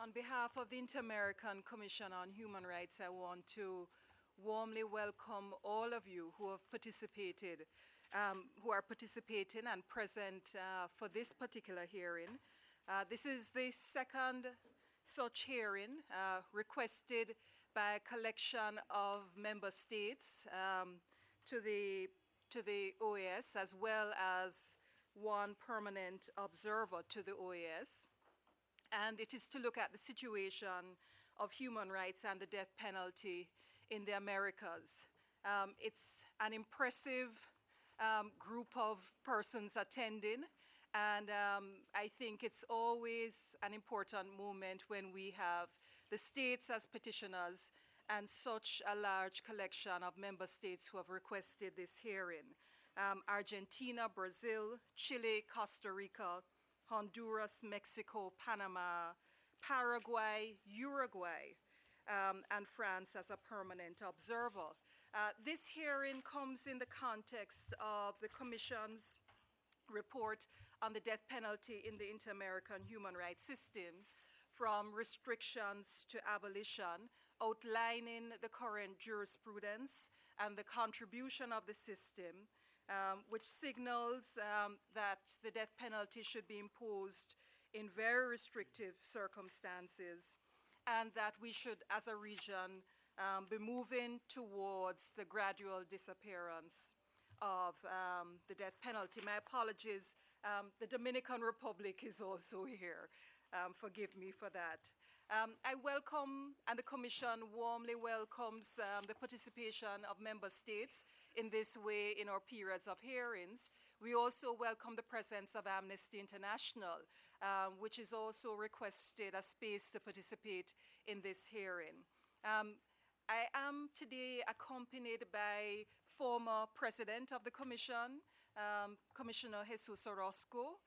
On behalf of the Inter-American Commission on Human Rights, I want to warmly welcome all of you who have participated, who are participating and present for this particular hearing. This is the second such hearing requested by a collection of member states to the OAS, as well as one permanent observer to the OAS. And it is to look at the situation of human rights and the death penalty in the Americas. It's an impressive group of persons attending, and I think it's always an important moment when we have the states as petitioners and such a large collection of member states who have requested this hearing. Argentina, Brazil, Chile, Costa Rica, Honduras, Mexico, Panama, Paraguay, Uruguay, and France as a permanent observer. This hearing comes in the context of the Commission's report on the death penalty in the Inter-American human rights system, from restrictions to abolition, outlining the current jurisprudence and the contribution of the system, which signals that the death penalty should be imposed in very restrictive circumstances, and that we should, as a region, be moving towards the gradual disappearance of the death penalty. My apologies, the Dominican Republic is also here. Forgive me for that. I welcome, and the Commission warmly welcomes, the participation of member states in this way in our periods of hearings. We also welcome the presence of Amnesty International, which has also requested a space to participate in this hearing. I am today accompanied by former President of the Commission, Commissioner Jesus Orozco,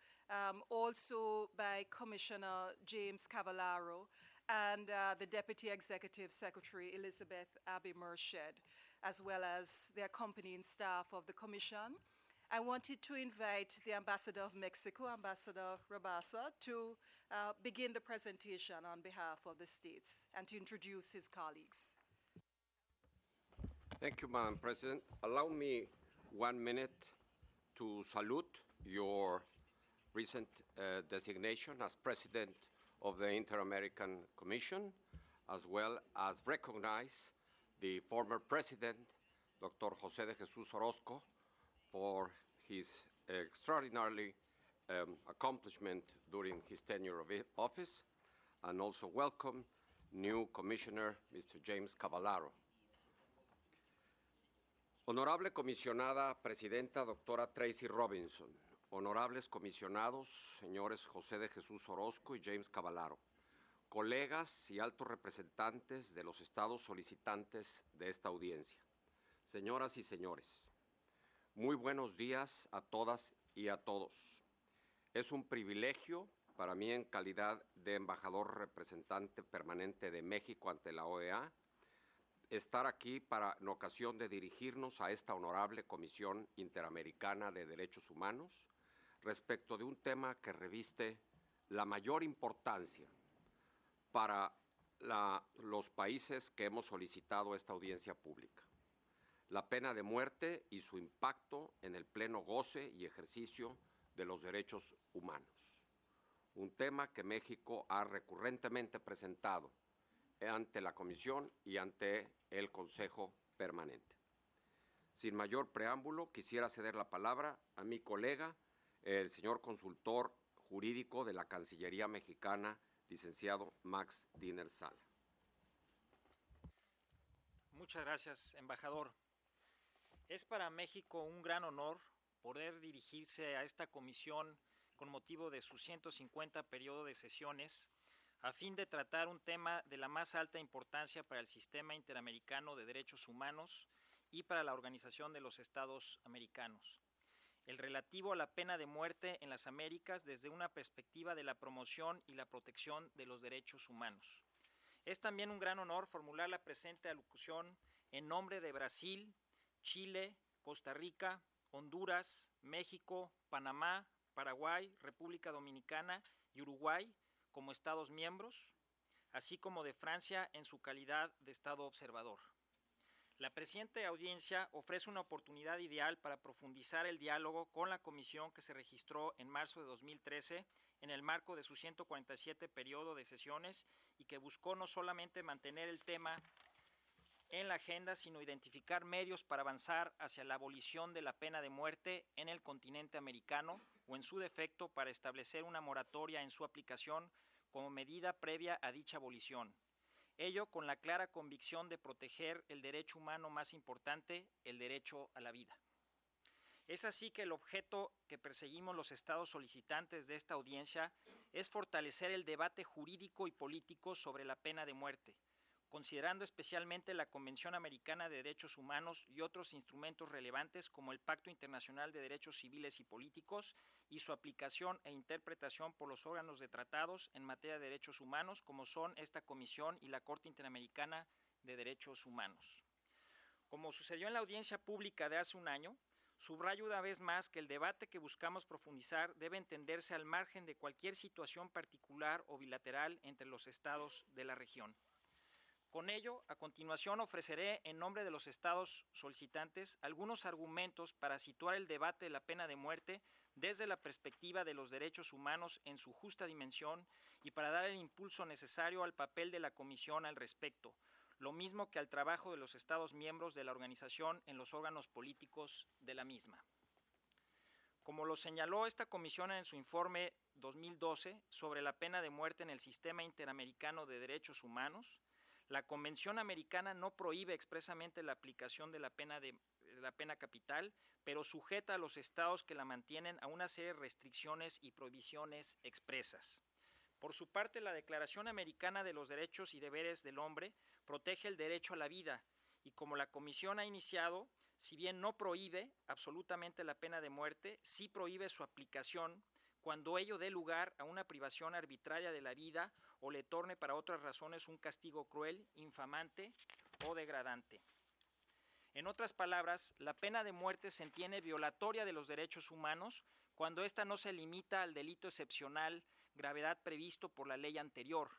also by Commissioner James Cavallaro, and the Deputy Executive Secretary Elizabeth Abbey Merched, as well as the accompanying staff of the Commission. I wanted to invite the Ambassador of Mexico, Ambassador Rabasa, to begin the presentation on behalf of the states and to introduce his colleagues. Thank you, Madam President. Allow me 1 minute to salute your recent designation as President of the Inter-American Commission, as well as recognize the former President, Dr. José de Jesús Orozco, for his extraordinary accomplishment during his tenure of office, and also welcome new Commissioner, Mr. James Cavallaro. Honorable Comisionada Presidenta, Doctora Tracy Robinson, honorables comisionados, señores José de Jesús Orozco y James Cavallaro, colegas y altos representantes de los estados solicitantes de esta audiencia, señoras y señores, muy buenos días a todas y a todos. Es un privilegio para mí, en calidad de embajador representante permanente de México ante la OEA, estar aquí en ocasión de dirigirnos a esta honorable Comisión Interamericana de Derechos Humanos respecto de un tema que reviste la mayor importancia para los países que hemos solicitado esta audiencia pública: la pena de muerte y su impacto en el pleno goce y ejercicio de los derechos humanos. Un tema que México ha recurrentemente presentado ante la Comisión y ante el Consejo Permanente. Sin mayor preámbulo, quisiera ceder la palabra a mi colega, el señor consultor jurídico de la Cancillería Mexicana, licenciado Max Diner Sala. Muchas gracias, embajador. Es para México un gran honor poder dirigirse a esta comisión con motivo de su 150 periodo de sesiones, a fin de tratar un tema de la más alta importancia para el sistema interamericano de derechos humanos y para la Organización de los Estados Americanos, el relativo a la pena de muerte en las Américas desde una perspectiva de la promoción y la protección de los derechos humanos. Es también un gran honor formular la presente alocución en nombre de Brasil, Chile, Costa Rica, Honduras, México, Panamá, Paraguay, República Dominicana y Uruguay como Estados miembros, así como de Francia en su calidad de Estado observador. La presente audiencia ofrece una oportunidad ideal para profundizar el diálogo con la comisión que se registró en marzo de 2013 en el marco de su 147 periodo de sesiones y que buscó no solamente mantener el tema en la agenda, sino identificar medios para avanzar hacia la abolición de la pena de muerte en el continente americano o, en su defecto, para establecer una moratoria en su aplicación como medida previa a dicha abolición. Ello con la clara convicción de proteger el derecho humano más importante, el derecho a la vida. Es así que el objeto que perseguimos los estados solicitantes de esta audiencia es fortalecer el debate jurídico y político sobre la pena de muerte, considerando especialmente la Convención Americana de Derechos Humanos y otros instrumentos relevantes como el Pacto Internacional de Derechos Civiles y Políticos y su aplicación e interpretación por los órganos de tratados en materia de derechos humanos, como son esta Comisión y la Corte Interamericana de Derechos Humanos. Como sucedió en la audiencia pública de hace un año, subrayo una vez más que el debate que buscamos profundizar debe entenderse al margen de cualquier situación particular o bilateral entre los estados de la región. Con ello, a continuación ofreceré, en nombre de los estados solicitantes, algunos argumentos para situar el debate de la pena de muerte desde la perspectiva de los derechos humanos en su justa dimensión y para dar el impulso necesario al papel de la Comisión al respecto, lo mismo que al trabajo de los estados miembros de la organización en los órganos políticos de la misma. Como lo señaló esta comisión en su informe 2012 sobre la pena de muerte en el Sistema Interamericano de Derechos Humanos, la Convención Americana no prohíbe expresamente la aplicación de la pena capital, pero sujeta a los estados que la mantienen a una serie de restricciones y prohibiciones expresas. Por su parte, la Declaración Americana de los Derechos y Deberes del Hombre protege el derecho a la vida y, como la Comisión ha iniciado, si bien no prohíbe absolutamente la pena de muerte, sí prohíbe su aplicación cuando ello dé lugar a una privación arbitraria de la vida o le torne para otras razones un castigo cruel, infamante o degradante. En otras palabras, la pena de muerte se entiende violatoria de los derechos humanos cuando ésta no se limita al delito excepcional, gravedad previsto por la ley anterior,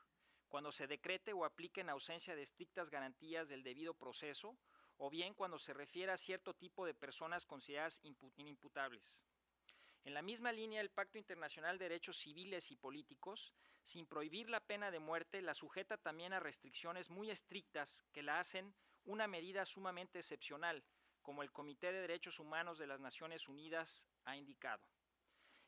cuando se decrete o aplique en ausencia de estrictas garantías del debido proceso, o bien cuando se refiere a cierto tipo de personas consideradas inimputables. En la misma línea, el Pacto Internacional de Derechos Civiles y Políticos, sin prohibir la pena de muerte, la sujeta también a restricciones muy estrictas que la hacen una medida sumamente excepcional, como el Comité de Derechos Humanos de las Naciones Unidas ha indicado.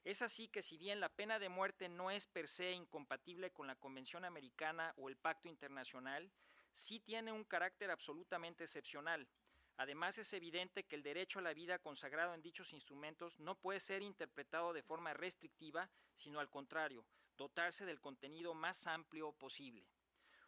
Es así que, si bien la pena de muerte no es per se incompatible con la Convención Americana o el Pacto Internacional, sí tiene un carácter absolutamente excepcional. Además, es evidente que el derecho a la vida consagrado en dichos instrumentos no puede ser interpretado de forma restrictiva, sino al contrario, dotarse del contenido más amplio posible.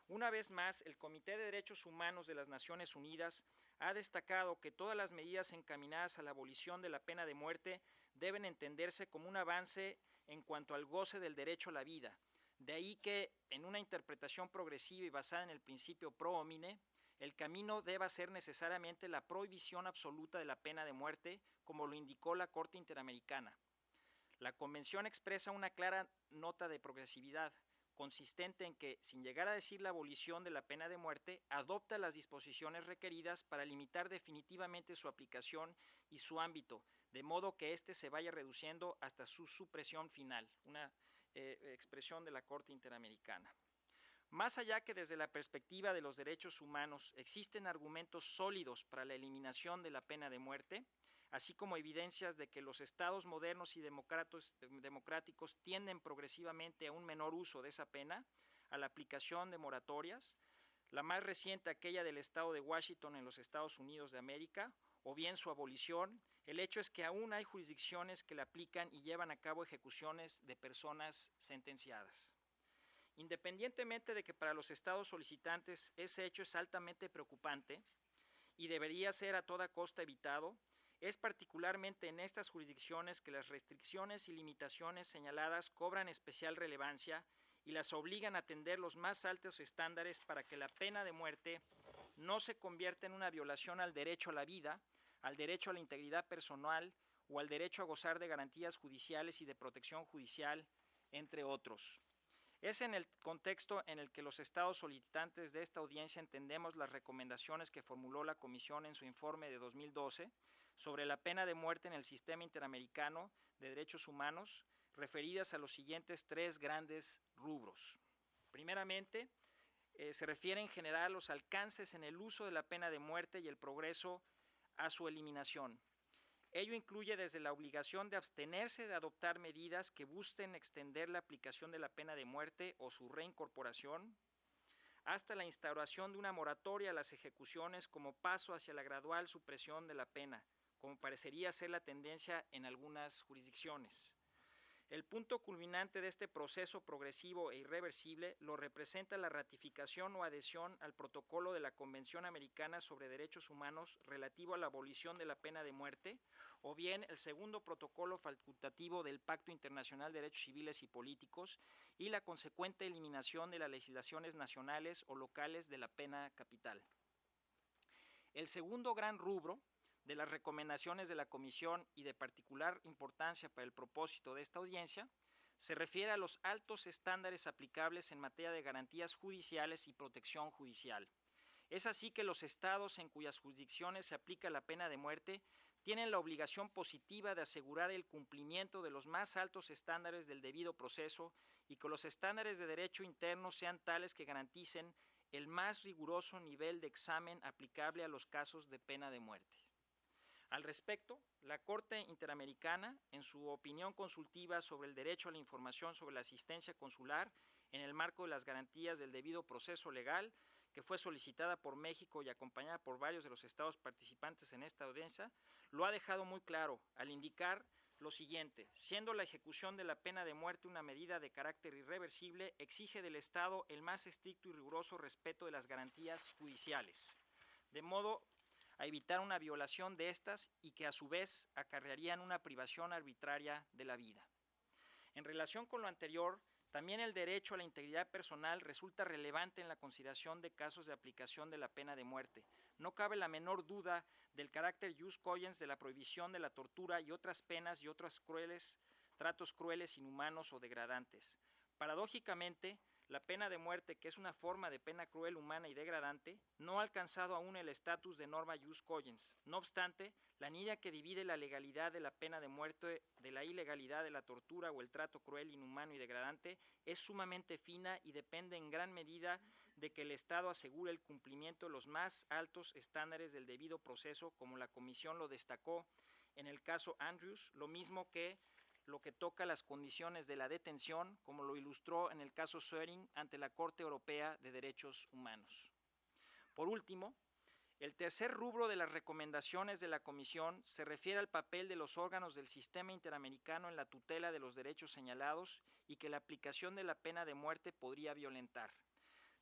Una vez más, el Comité de Derechos Humanos de las Naciones Unidas ha destacado que todas las medidas encaminadas a la abolición de la pena de muerte deben entenderse como un avance en cuanto al goce del derecho a la vida. De ahí que, en una interpretación progresiva y basada en el principio pro homine, el camino deba ser necesariamente la prohibición absoluta de la pena de muerte, como lo indicó la Corte Interamericana. La Convención expresa una clara nota de progresividad, consistente en que, sin llegar a decir la abolición de la pena de muerte, adopta las disposiciones requeridas para limitar definitivamente su aplicación y su ámbito, de modo que éste se vaya reduciendo hasta su supresión final, una expresión de la Corte Interamericana. Más allá que desde la perspectiva de los derechos humanos existen argumentos sólidos para la eliminación de la pena de muerte, así como evidencias de que los estados modernos y democráticos tienden progresivamente a un menor uso de esa pena, a la aplicación de moratorias, la más reciente aquella del estado de Washington en los Estados Unidos de América, o bien su abolición, el hecho es que aún hay jurisdicciones que la aplican y llevan a cabo ejecuciones de personas sentenciadas. Independientemente de que para los estados solicitantes ese hecho es altamente preocupante y debería ser a toda costa evitado, es particularmente en estas jurisdicciones que las restricciones y limitaciones señaladas cobran especial relevancia y las obligan a atender los más altos estándares para que la pena de muerte no se convierta en una violación al derecho a la vida, al derecho a la integridad personal o al derecho a gozar de garantías judiciales y de protección judicial, entre otros. Es en el contexto en el que los estados solicitantes de esta audiencia entendemos las recomendaciones que formuló la Comisión en su informe de 2012 sobre la pena de muerte en el sistema interamericano de derechos humanos, referidas a los siguientes 3 grandes rubros. Primeramente, se refiere en general a los alcances en el uso de la pena de muerte y el progreso a su eliminación. Ello incluye desde la obligación de abstenerse de adoptar medidas que busquen extender la aplicación de la pena de muerte o su reincorporación, hasta la instauración de una moratoria a las ejecuciones como paso hacia la gradual supresión de la pena, como parecería ser la tendencia en algunas jurisdicciones. El punto culminante de este proceso progresivo e irreversible lo representa la ratificación o adhesión al protocolo de la Convención Americana sobre Derechos Humanos relativo a la abolición de la pena de muerte, o bien el segundo protocolo facultativo del Pacto Internacional de Derechos Civiles y Políticos y la consecuente eliminación de las legislaciones nacionales o locales de la pena capital. El segundo gran rubro de las recomendaciones de la Comisión y de particular importancia para el propósito de esta audiencia, se refiere a los altos estándares aplicables en materia de garantías judiciales y protección judicial. Es así que los estados en cuyas jurisdicciones se aplica la pena de muerte tienen la obligación positiva de asegurar el cumplimiento de los más altos estándares del debido proceso y que los estándares de derecho interno sean tales que garanticen el más riguroso nivel de examen aplicable a los casos de pena de muerte. Al respecto, la Corte Interamericana, en su opinión consultiva sobre el derecho a la información sobre la asistencia consular en el marco de las garantías del debido proceso legal, que fue solicitada por México y acompañada por varios de los estados participantes en esta audiencia, lo ha dejado muy claro al indicar lo siguiente: siendo la ejecución de la pena de muerte una medida de carácter irreversible, exige del Estado el más estricto y riguroso respeto de las garantías judiciales, de modo a evitar una violación de estas y que a su vez acarrearían una privación arbitraria de la vida. En relación con lo anterior, también el derecho a la integridad personal resulta relevante en la consideración de casos de aplicación de la pena de muerte. No cabe la menor duda del carácter jus cogens de la prohibición de la tortura y otras penas y otros tratos crueles, inhumanos o degradantes. Paradójicamente, la pena de muerte, que es una forma de pena cruel, humana y degradante, no ha alcanzado aún el estatus de norma jus cogens. No obstante, la línea que divide la legalidad de la pena de muerte de la ilegalidad de la tortura o el trato cruel, inhumano y degradante es sumamente fina y depende en gran medida de que el Estado asegure el cumplimiento de los más altos estándares del debido proceso, como la Comisión lo destacó en el caso Andrews, lo mismo que lo que toca a las condiciones de la detención, como lo ilustró en el caso Söring ante la Corte Europea de Derechos Humanos. Por último, el tercer rubro de las recomendaciones de la Comisión se refiere al papel de los órganos del sistema interamericano en la tutela de los derechos señalados y que la aplicación de la pena de muerte podría violentar.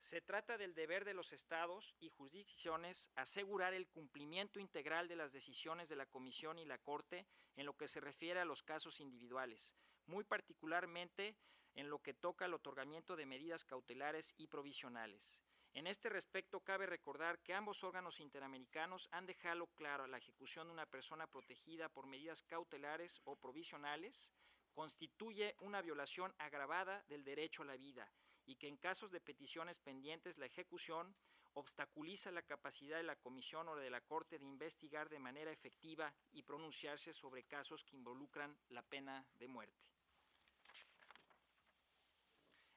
Se trata del deber de los estados y jurisdicciones asegurar el cumplimiento integral de las decisiones de la Comisión y la Corte en lo que se refiere a los casos individuales, muy particularmente en lo que toca al otorgamiento de medidas cautelares y provisionales. En este respecto, cabe recordar que ambos órganos interamericanos han dejado claro la ejecución de una persona protegida por medidas cautelares o provisionales constituye una violación agravada del derecho a la vida y que en casos de peticiones pendientes la ejecución obstaculiza la capacidad de la Comisión o de la Corte de investigar de manera efectiva y pronunciarse sobre casos que involucran la pena de muerte.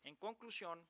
En conclusión,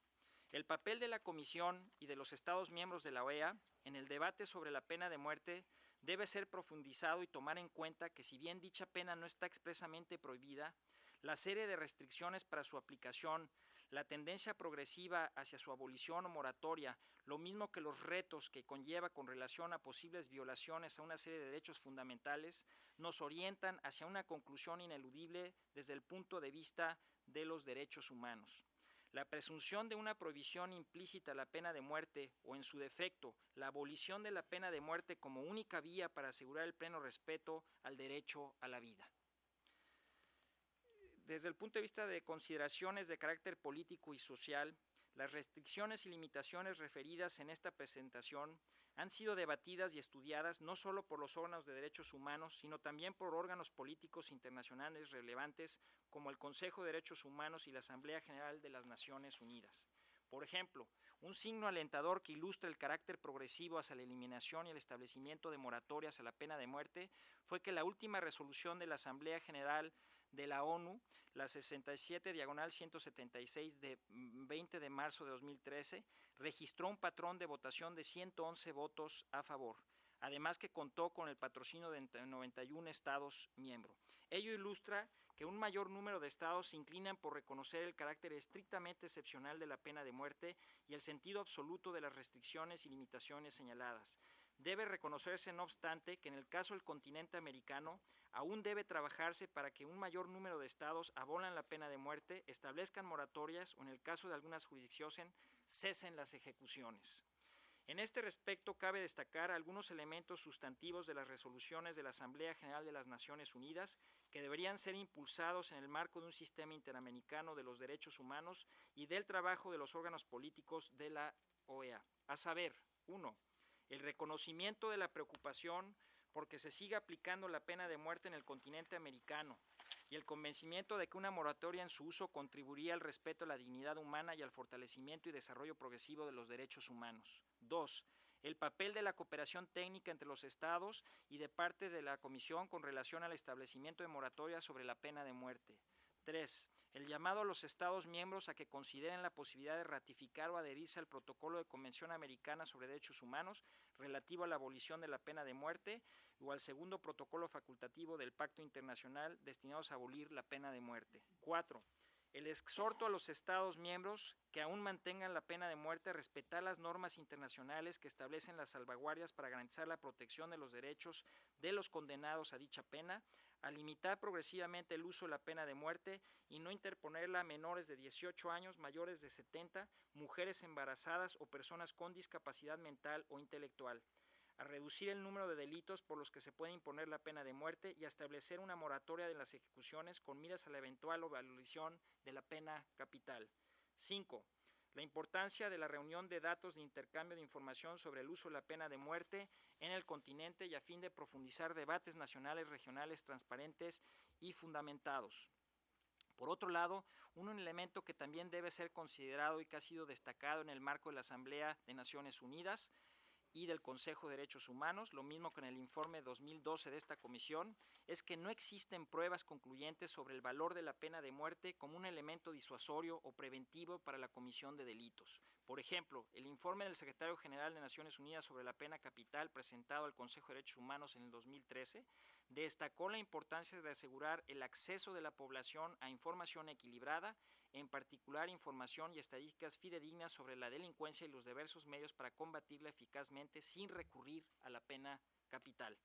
el papel de la Comisión y de los Estados miembros de la OEA en el debate sobre la pena de muerte debe ser profundizado y tomar en cuenta que si bien dicha pena no está expresamente prohibida, la serie de restricciones para su aplicación, la tendencia progresiva hacia su abolición o moratoria, lo mismo que los retos que conlleva con relación a posibles violaciones a una serie de derechos fundamentales, nos orientan hacia una conclusión ineludible desde el punto de vista de los derechos humanos. La presunción de una prohibición implícita a la pena de muerte o, en su defecto, la abolición de la pena de muerte como única vía para asegurar el pleno respeto al derecho a la vida. Desde el punto de vista de consideraciones de carácter político y social, las restricciones y limitaciones referidas en esta presentación han sido debatidas y estudiadas no solo por los órganos de derechos humanos, sino también por órganos políticos internacionales relevantes como el Consejo de Derechos Humanos y la Asamblea General de las Naciones Unidas. Por ejemplo, un signo alentador que ilustra el carácter progresivo hacia la eliminación y el establecimiento de moratorias a la pena de muerte fue que la última resolución de la Asamblea General de la ONU, la 67/176 de 20 de marzo de 2013, registró un patrón de votación de 111 votos a favor, además que contó con el patrocinio de 91 estados miembros. Ello ilustra que un mayor número de estados se inclinan por reconocer el carácter estrictamente excepcional de la pena de muerte y el sentido absoluto de las restricciones y limitaciones señaladas. Debe reconocerse, no obstante, que en el caso del continente americano aún debe trabajarse para que un mayor número de estados abolan la pena de muerte, establezcan moratorias o, en el caso de algunas jurisdicciones, cesen las ejecuciones. En este respecto, cabe destacar algunos elementos sustantivos de las resoluciones de la Asamblea General de las Naciones Unidas que deberían ser impulsados en el marco de un sistema interamericano de los derechos humanos y del trabajo de los órganos políticos de la OEA. A saber, 1. El reconocimiento de la preocupación porque se siga aplicando la pena de muerte en el continente americano y el convencimiento de que una moratoria en su uso contribuiría al respeto a la dignidad humana y al fortalecimiento y desarrollo progresivo de los derechos humanos. 2. El papel de la cooperación técnica entre los estados y de parte de la Comisión con relación al establecimiento de moratorias sobre la pena de muerte. 3. El llamado a los Estados miembros a que consideren la posibilidad de ratificar o adherirse al Protocolo de Convención Americana sobre Derechos Humanos relativo a la abolición de la pena de muerte o al segundo protocolo facultativo del Pacto Internacional destinados a abolir la pena de muerte. 4. El exhorto a los Estados miembros que aún mantengan la pena de muerte a respetar las normas internacionales que establecen las salvaguardias para garantizar la protección de los derechos de los condenados a dicha pena, a limitar progresivamente el uso de la pena de muerte y no interponerla a menores de 18 años, mayores de 70, mujeres embarazadas o personas con discapacidad mental o intelectual, a reducir el número de delitos por los que se puede imponer la pena de muerte y a establecer una moratoria de las ejecuciones con miras a la eventual abolición de la pena capital. 5. La importancia de la reunión de datos de intercambio de información sobre el uso de la pena de muerte en el continente y a fin de profundizar debates nacionales, regionales, transparentes y fundamentados. Por otro lado, un elemento que también debe ser considerado y que ha sido destacado en el marco de la Asamblea de Naciones Unidas y del Consejo de Derechos Humanos, lo mismo que en el informe 2012 de esta comisión, es que no existen pruebas concluyentes sobre el valor de la pena de muerte como un elemento disuasorio o preventivo para la comisión de delitos. Por ejemplo, el informe del Secretario General de Naciones Unidas sobre la pena capital presentado al Consejo de Derechos Humanos en el 2013 destacó la importancia de asegurar el acceso de la población a información equilibrada, en particular información y estadísticas fidedignas sobre la delincuencia y los diversos medios para combatirla eficazmente sin recurrir a la pena capital.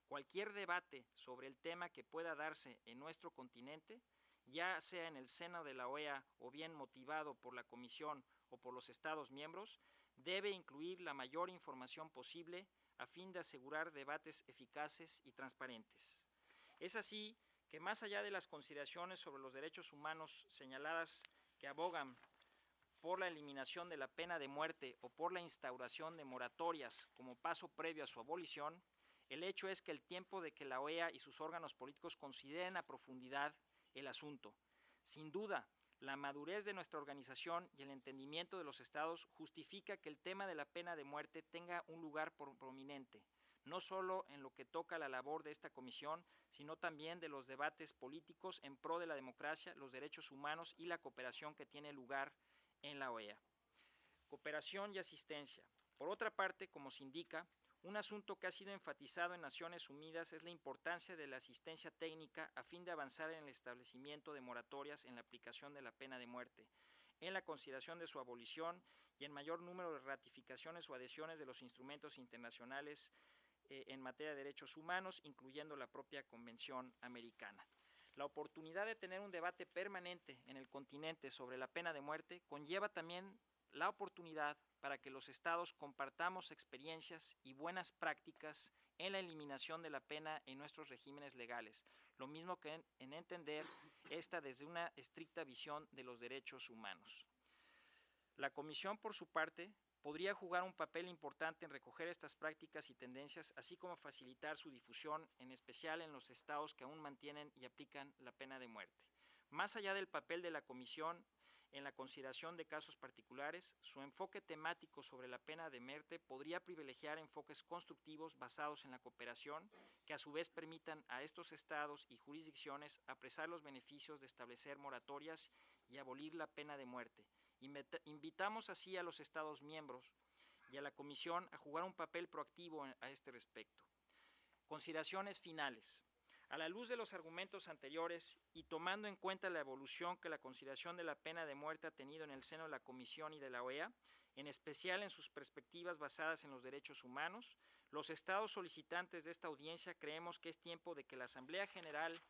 Cualquier debate sobre el tema que pueda darse en nuestro continente, ya sea en el seno de la OEA o bien motivado por la Comisión o por los Estados miembros, debe incluir la mayor información posible a fin de asegurar debates eficaces y transparentes. Es así que más allá de las consideraciones sobre los derechos humanos señaladas que abogan por la eliminación de la pena de muerte o por la instauración de moratorias como paso previo a su abolición, el hecho es que el tiempo de que la OEA y sus órganos políticos consideren a profundidad el asunto. Sin duda, la madurez de nuestra organización y el entendimiento de los estados justifica que el tema de la pena de muerte tenga un lugar prominente, no solo en lo que toca a la labor de esta comisión, sino también de los debates políticos en pro de la democracia, los derechos humanos y la cooperación que tiene lugar en la OEA. Cooperación y asistencia. Por otra parte, como se indica, un asunto que ha sido enfatizado en Naciones Unidas es la importancia de la asistencia técnica a fin de avanzar en el establecimiento de moratorias en la aplicación de la pena de muerte, en la consideración de su abolición y en mayor número de ratificaciones o adhesiones de los instrumentos internacionales en materia de derechos humanos, incluyendo la propia Convención Americana. La oportunidad de tener un debate permanente en el continente sobre la pena de muerte conlleva también la oportunidad para que los estados compartamos experiencias y buenas prácticas en la eliminación de la pena en nuestros regímenes legales, lo mismo que en entender esta desde una estricta visión de los derechos humanos. La Comisión, por su parte, podría jugar un papel importante en recoger estas prácticas y tendencias, así como facilitar su difusión, en especial en los estados que aún mantienen y aplican la pena de muerte. Más allá del papel de la Comisión en la consideración de casos particulares, su enfoque temático sobre la pena de muerte podría privilegiar enfoques constructivos basados en la cooperación, que a su vez permitan a estos estados y jurisdicciones apreciar los beneficios de establecer moratorias y abolir la pena de muerte. Invitamos así a los estados miembros y a la Comisión a jugar un papel proactivo a este respecto. Consideraciones finales. A la luz de los argumentos anteriores y tomando en cuenta la evolución que la consideración de la pena de muerte ha tenido en el seno de la Comisión y de la OEA, en especial en sus perspectivas basadas en los derechos humanos, los estados solicitantes de esta audiencia creemos que es tiempo de que la Asamblea General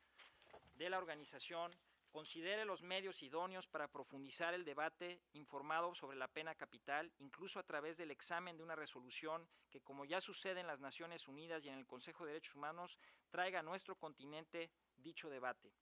de la organización considere los medios idóneos para profundizar el debate informado sobre la pena capital, incluso a través del examen de una resolución que, como ya sucede en las Naciones Unidas y en el Consejo de Derechos Humanos, traiga a nuestro continente dicho debate.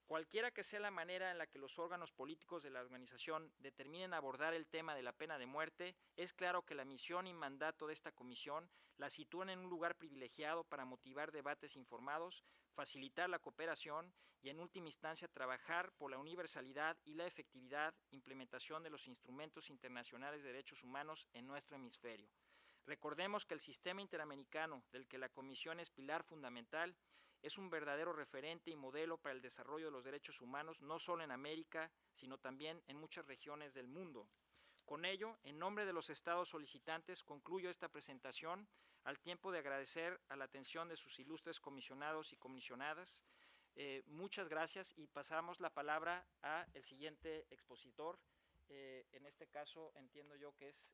Cualquiera que sea la manera en la que los órganos políticos de la organización determinen abordar el tema de la pena de muerte, es claro que la misión y mandato de esta comisión la sitúan en un lugar privilegiado para motivar debates informados, facilitar la cooperación y, en última instancia, trabajar por la universalidad y la efectividad implementación de los instrumentos internacionales de derechos humanos en nuestro hemisferio. Recordemos que el sistema interamericano, del que la Comisión es pilar fundamental, es un verdadero referente y modelo para el desarrollo de los derechos humanos, no solo en América, sino también en muchas regiones del mundo. Con ello, en nombre de los estados solicitantes, concluyo esta presentación, al tiempo de agradecer a la atención de sus ilustres comisionados y comisionadas. Muchas gracias y pasamos la palabra al siguiente expositor. En este caso entiendo yo que es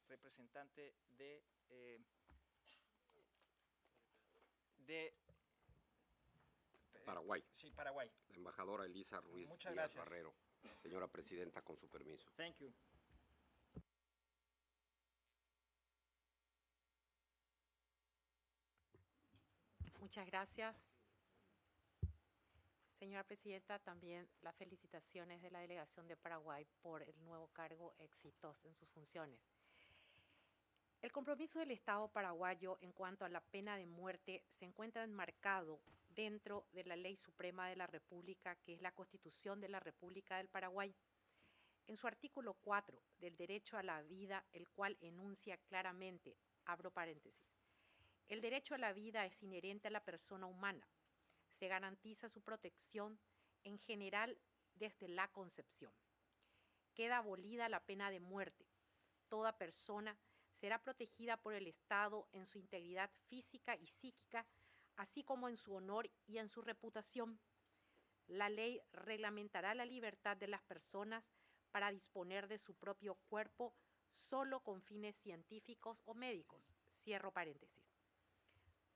representante de Paraguay. Sí, Paraguay. La embajadora Elisa Ruiz Muchas Díaz gracias. Barrero. Señora Presidenta, con su permiso. Thank you. Muchas gracias. Señora Presidenta, también las felicitaciones de la delegación de Paraguay por el nuevo cargo, éxitos en sus funciones. El compromiso del Estado paraguayo en cuanto a la pena de muerte se encuentra enmarcado dentro de la Ley Suprema de la República, que es la Constitución de la República del Paraguay. En su artículo 4 del derecho a la vida, el cual enuncia claramente, abro paréntesis, el derecho a la vida es inherente a la persona humana. Se garantiza su protección en general desde la concepción. Queda abolida la pena de muerte. Toda persona será protegida por el Estado en su integridad física y psíquica, así como en su honor y en su reputación. La ley reglamentará la libertad de las personas para disponer de su propio cuerpo solo con fines científicos o médicos. Cierro paréntesis.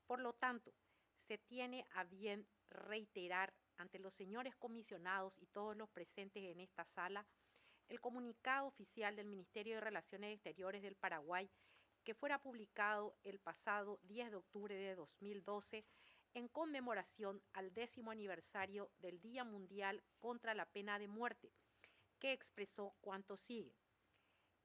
Por lo tanto, se tiene a bien reiterar ante los señores comisionados y todos los presentes en esta sala el comunicado oficial del Ministerio de Relaciones Exteriores del Paraguay que fuera publicado el pasado 10 de octubre de 2012 en conmemoración al 10º aniversario del Día Mundial contra la Pena de Muerte, que expresó cuanto sigue.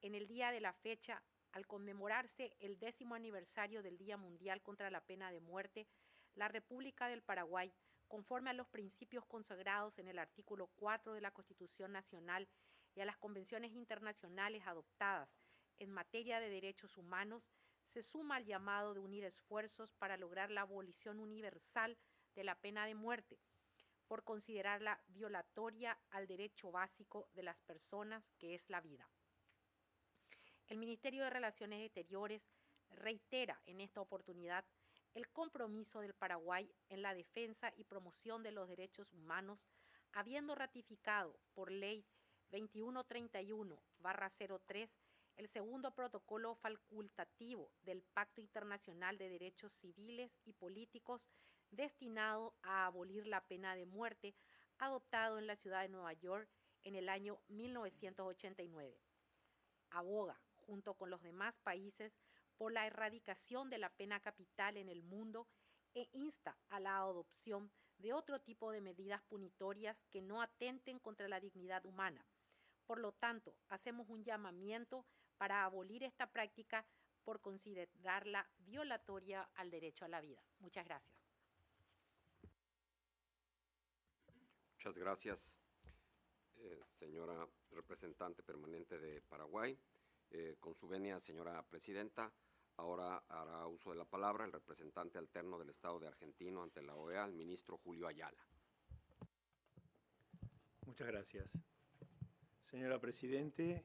En el día de la fecha, al conmemorarse el 10º aniversario del Día Mundial contra la Pena de Muerte, la República del Paraguay, conforme a los principios consagrados en el artículo 4 de la Constitución Nacional y a las convenciones internacionales adoptadas en materia de derechos humanos, se suma al llamado de unir esfuerzos para lograr la abolición universal de la pena de muerte, por considerarla violatoria al derecho básico de las personas, que es la vida. El Ministerio de Relaciones Exteriores reitera en esta oportunidad el compromiso del Paraguay en la defensa y promoción de los derechos humanos, habiendo ratificado por ley 2131/03 el segundo protocolo facultativo del Pacto Internacional de Derechos Civiles y Políticos destinado a abolir la pena de muerte, adoptado en la ciudad de Nueva York en el año 1989. Aboga, junto con los demás países, por la erradicación de la pena capital en el mundo e insta a la adopción de otro tipo de medidas punitorias que no atenten contra la dignidad humana. Por lo tanto, hacemos un llamamiento para abolir esta práctica por considerarla violatoria al derecho a la vida. Muchas gracias. Muchas gracias, señora representante permanente de Paraguay. Con su venia, señora presidenta, ahora hará uso de la palabra el representante alterno del Estado de Argentina ante la OEA, el ministro Julio Ayala. Muchas gracias. Señora Presidente,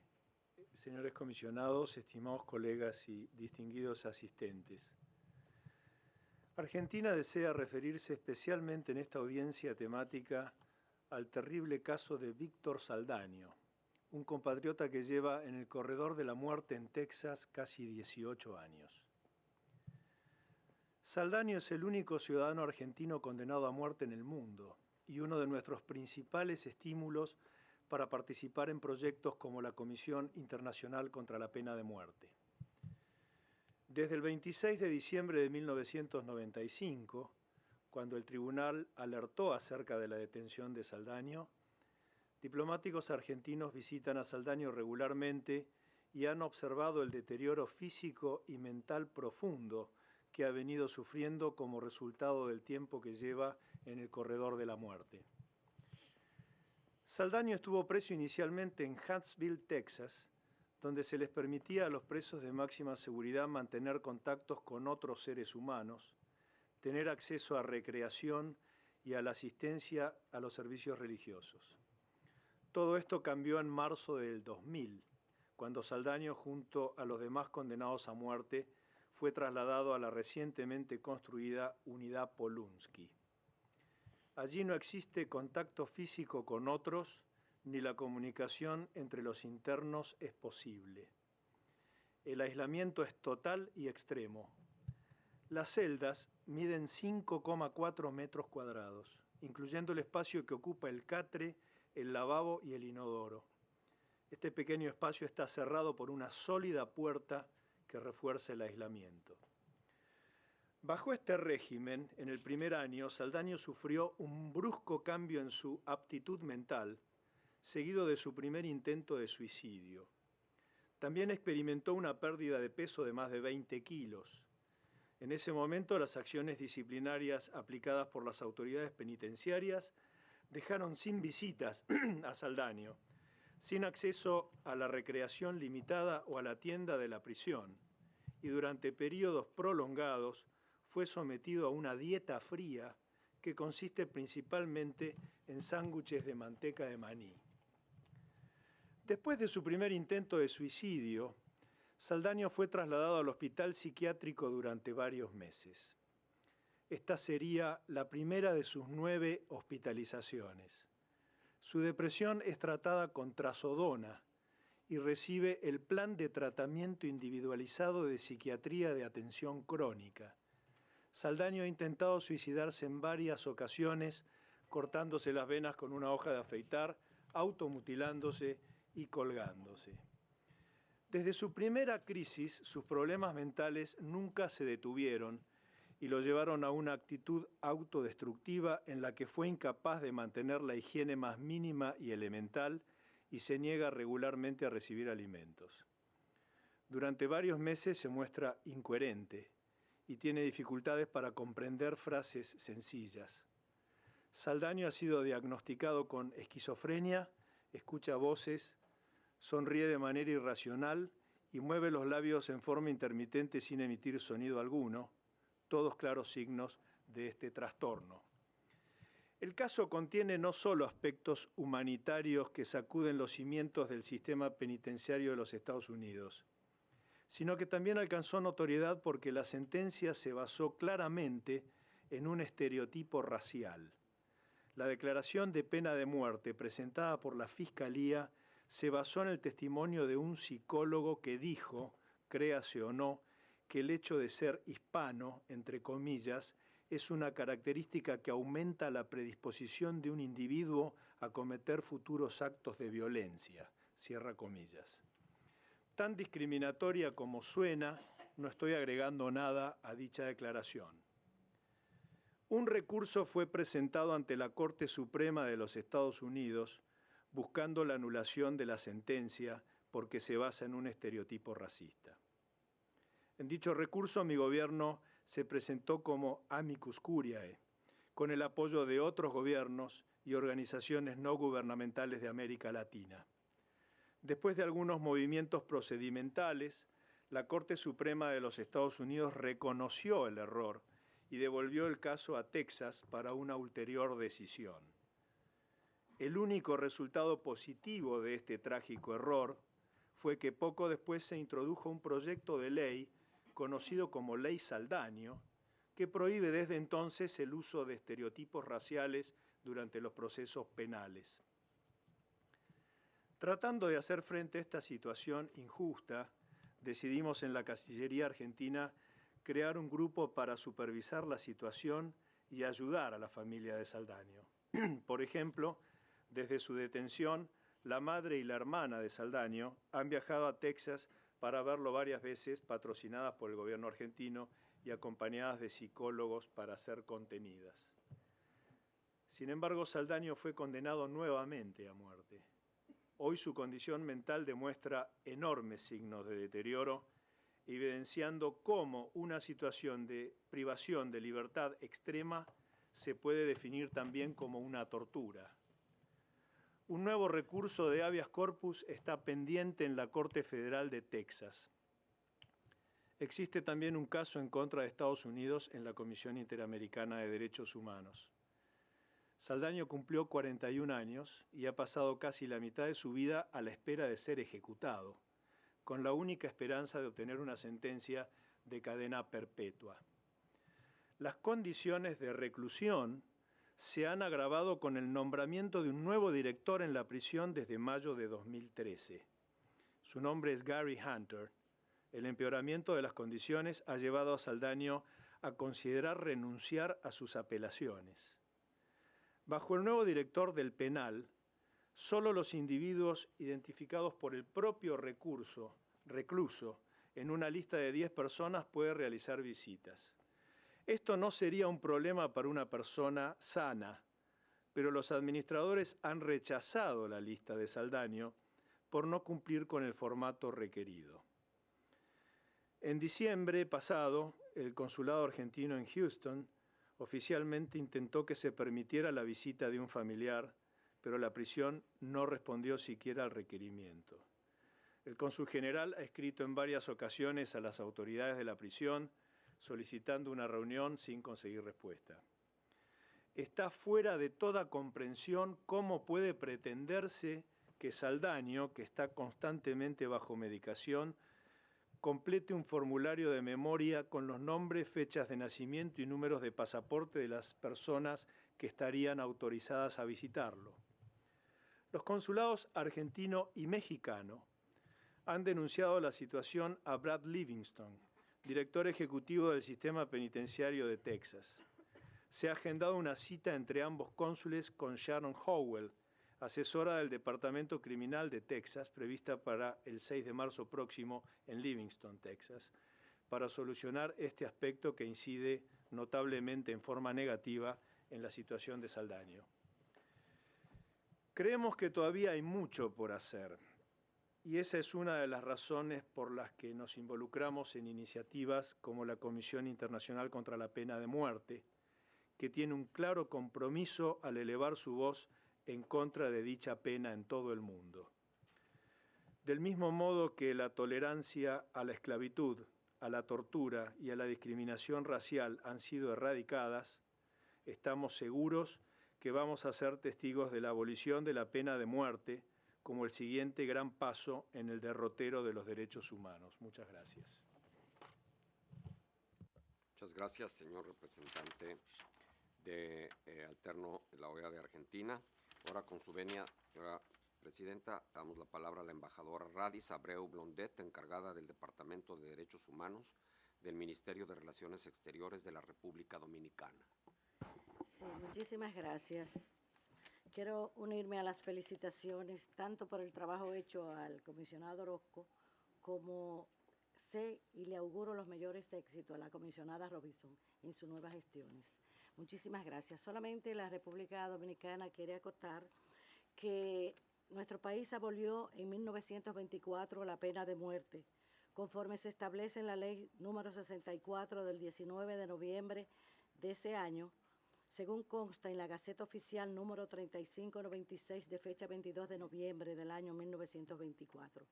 señores comisionados, estimados colegas y distinguidos asistentes. Argentina desea referirse especialmente en esta audiencia temática al terrible caso de Víctor Saldaño, un compatriota que lleva en el corredor de la muerte en Texas casi 18 años. Saldaño es el único ciudadano argentino condenado a muerte en el mundo y uno de nuestros principales estímulos para participar en proyectos como la Comisión Internacional contra la Pena de Muerte. Desde el 26 de diciembre de 1995, cuando el tribunal alertó acerca de la detención de Saldaño, diplomáticos argentinos visitan a Saldaño regularmente y han observado el deterioro físico y mental profundo que ha venido sufriendo como resultado del tiempo que lleva en el corredor de la muerte. Saldaño estuvo preso inicialmente en Huntsville, Texas, donde se les permitía a los presos de máxima seguridad mantener contactos con otros seres humanos, tener acceso a recreación y a la asistencia a los servicios religiosos. Todo esto cambió en marzo del 2000, cuando Saldaño, junto a los demás condenados a muerte, fue trasladado a la recientemente construida Unidad Polunsky. Allí no existe contacto físico con otros, ni la comunicación entre los internos es posible. El aislamiento es total y extremo. Las celdas miden 5,4 metros cuadrados, incluyendo el espacio que ocupa el catre, el lavabo y el inodoro. Este pequeño espacio está cerrado por una sólida puerta que refuerza el aislamiento. Bajo este régimen, en el primer año, Saldaño sufrió un brusco cambio en su aptitud mental, seguido de su primer intento de suicidio. También experimentó una pérdida de peso de más de 20 kilos. En ese momento, las acciones disciplinarias aplicadas por las autoridades penitenciarias dejaron sin visitas a Saldaño, sin acceso a la recreación limitada o a la tienda de la prisión, y durante periodos prolongados fue sometido a una dieta fría que consiste principalmente en sándwiches de manteca de maní. Después de su primer intento de suicidio, Saldaño fue trasladado al hospital psiquiátrico durante varios meses. Esta sería la primera de sus 9 hospitalizaciones. Su depresión es tratada con trazodona y recibe el plan de tratamiento individualizado de psiquiatría de atención crónica. Saldaño ha intentado suicidarse en varias ocasiones, cortándose las venas con una hoja de afeitar, automutilándose y colgándose. Desde su primera crisis, sus problemas mentales nunca se detuvieron y lo llevaron a una actitud autodestructiva en la que fue incapaz de mantener la higiene más mínima y elemental y se niega regularmente a recibir alimentos. Durante varios meses se muestra incoherente y tiene dificultades para comprender frases sencillas. Saldaño ha sido diagnosticado con esquizofrenia, escucha voces, sonríe de manera irracional y mueve los labios en forma intermitente sin emitir sonido alguno, todos claros signos de este trastorno. El caso contiene no solo aspectos humanitarios que sacuden los cimientos del sistema penitenciario de los Estados Unidos, sino que también alcanzó notoriedad porque la sentencia se basó claramente en un estereotipo racial. La declaración de pena de muerte presentada por la Fiscalía se basó en el testimonio de un psicólogo que dijo, créase o no, que el hecho de ser hispano, entre comillas, es una característica que aumenta la predisposición de un individuo a cometer futuros actos de violencia, cierra comillas. Tan discriminatoria como suena, no estoy agregando nada a dicha declaración. Un recurso fue presentado ante la Corte Suprema de los Estados Unidos buscando la anulación de la sentencia, porque se basa en un estereotipo racista. En dicho recurso, mi gobierno se presentó como amicus curiae, con el apoyo de otros gobiernos y organizaciones no gubernamentales de América Latina. Después de algunos movimientos procedimentales, la Corte Suprema de los Estados Unidos reconoció el error y devolvió el caso a Texas para una ulterior decisión. El único resultado positivo de este trágico error fue que poco después se introdujo un proyecto de ley conocido como Ley Saldaño, que prohíbe desde entonces el uso de estereotipos raciales durante los procesos penales. Tratando de hacer frente a esta situación injusta, decidimos en la Cancillería argentina crear un grupo para supervisar la situación y ayudar a la familia de Saldaño. Por ejemplo, desde su detención, la madre y la hermana de Saldaño han viajado a Texas para verlo varias veces, patrocinadas por el gobierno argentino y acompañadas de psicólogos para ser contenidas. Sin embargo, Saldaño fue condenado nuevamente a muerte. Hoy su condición mental demuestra enormes signos de deterioro, evidenciando cómo una situación de privación de libertad extrema se puede definir también como una tortura. Un nuevo recurso de habeas corpus está pendiente en la Corte Federal de Texas. Existe también un caso en contra de Estados Unidos en la Comisión Interamericana de Derechos Humanos. Saldaño cumplió 41 años y ha pasado casi la mitad de su vida a la espera de ser ejecutado, con la única esperanza de obtener una sentencia de cadena perpetua. Las condiciones de reclusión se han agravado con el nombramiento de un nuevo director en la prisión desde mayo de 2013. Su nombre es Gary Hunter. El empeoramiento de las condiciones ha llevado a Saldaño a considerar renunciar a sus apelaciones. Bajo el nuevo director del penal, solo los individuos identificados por el propio recluso en una lista de 10 personas pueden realizar visitas. Esto no sería un problema para una persona sana, pero los administradores han rechazado la lista de Saldaño por no cumplir con el formato requerido. En diciembre pasado, el consulado argentino en Houston oficialmente intentó que se permitiera la visita de un familiar, pero la prisión no respondió siquiera al requerimiento. El cónsul general ha escrito en varias ocasiones a las autoridades de la prisión solicitando una reunión sin conseguir respuesta. Está fuera de toda comprensión cómo puede pretenderse que Saldaño, que está constantemente bajo medicación, complete un formulario de memoria con los nombres, fechas de nacimiento y números de pasaporte de las personas que estarían autorizadas a visitarlo. Los consulados argentino y mexicano han denunciado la situación a Brad Livingston, director ejecutivo del Sistema Penitenciario de Texas. Se ha agendado una cita entre ambos cónsules con Sharon Howell, asesora del Departamento Criminal de Texas, prevista para el 6 de marzo próximo en Livingston, Texas, para solucionar este aspecto que incide notablemente en forma negativa en la situación de Saldaño. Creemos que todavía hay mucho por hacer, y esa es una de las razones por las que nos involucramos en iniciativas como la Comisión Internacional contra la Pena de Muerte, que tiene un claro compromiso al elevar su voz en contra de dicha pena en todo el mundo. Del mismo modo que la tolerancia a la esclavitud, a la tortura y a la discriminación racial han sido erradicadas, estamos seguros que vamos a ser testigos de la abolición de la pena de muerte como el siguiente gran paso en el derrotero de los derechos humanos. Muchas gracias. Muchas gracias, señor representante alterno de la OEA de Argentina. Ahora, con su venia, señora presidenta, damos la palabra a la embajadora Radis Abreu Blondet, encargada del Departamento de Derechos Humanos del Ministerio de Relaciones Exteriores de la República Dominicana. Sí, muchísimas gracias. Quiero unirme a las felicitaciones tanto por el trabajo hecho al comisionado Orozco como sé y le auguro los mayores éxitos a la comisionada Robinson en sus nuevas gestiones. Muchísimas gracias. Solamente la República Dominicana quiere acotar que nuestro país abolió en 1924 la pena de muerte, conforme se establece en la ley número 64 del 19 de noviembre de ese año, según consta en la Gaceta Oficial número 3596 de fecha 22 de noviembre del año 1924.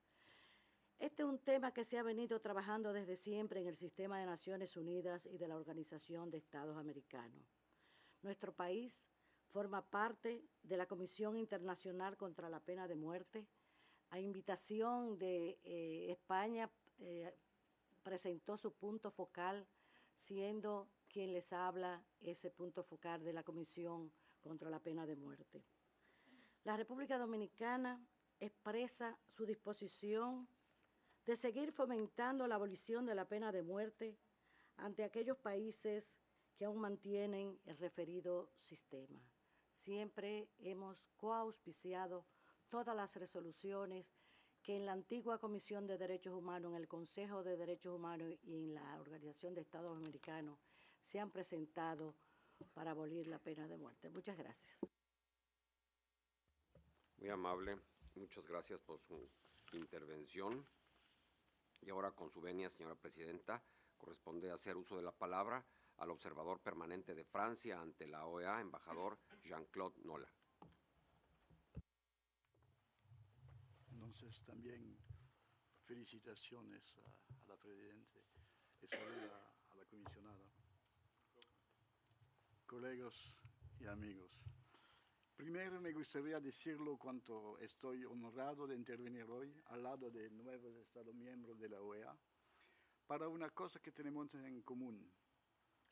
Este es un tema que se ha venido trabajando desde siempre en el sistema de Naciones Unidas y de la Organización de Estados Americanos. Nuestro país forma parte de la Comisión Internacional contra la Pena de Muerte. A invitación de España, presentó su punto focal, siendo quien les habla ese punto focal de la Comisión contra la Pena de Muerte. La República Dominicana expresa su disposición de seguir fomentando la abolición de la pena de muerte ante aquellos países que aún mantienen el referido sistema. Siempre hemos coauspiciado todas las resoluciones que en la antigua Comisión de Derechos Humanos, en el Consejo de Derechos Humanos y en la Organización de Estados Americanos se han presentado para abolir la pena de muerte. Muchas gracias. Muy amable, muchas gracias por su intervención. Y ahora, con su venia, señora presidenta, corresponde hacer uso de la palabra al observador permanente de Francia ante la OEA, embajador Jean-Claude Nola. Entonces, también felicitaciones a la presidenta y saludos a la comisionada. Colegas y amigos, primero me gustaría decirlo cuanto estoy honrado de intervenir hoy al lado de nuevos Estados miembros de la OEA para una cosa que tenemos en común.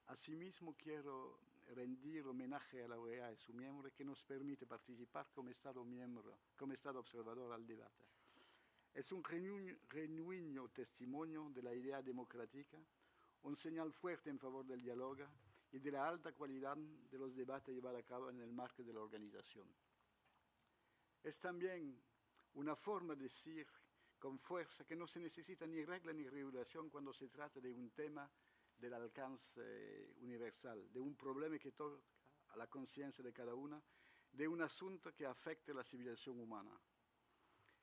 Asimismo, quiero rendir homenaje a la OEA y su miembro que nos permite participar como Estado miembro, como Estado observador al debate. Es un genuino testimonio de la idea democrática, un señal fuerte en favor del diálogo y de la alta calidad de los debates llevados a cabo en el marco de la organización. Es también una forma de decir con fuerza que no se necesita ni regla ni regulación cuando se trata de un tema del alcance universal, de un problema que toca a la conciencia de cada una, de un asunto que afecte a la civilización humana.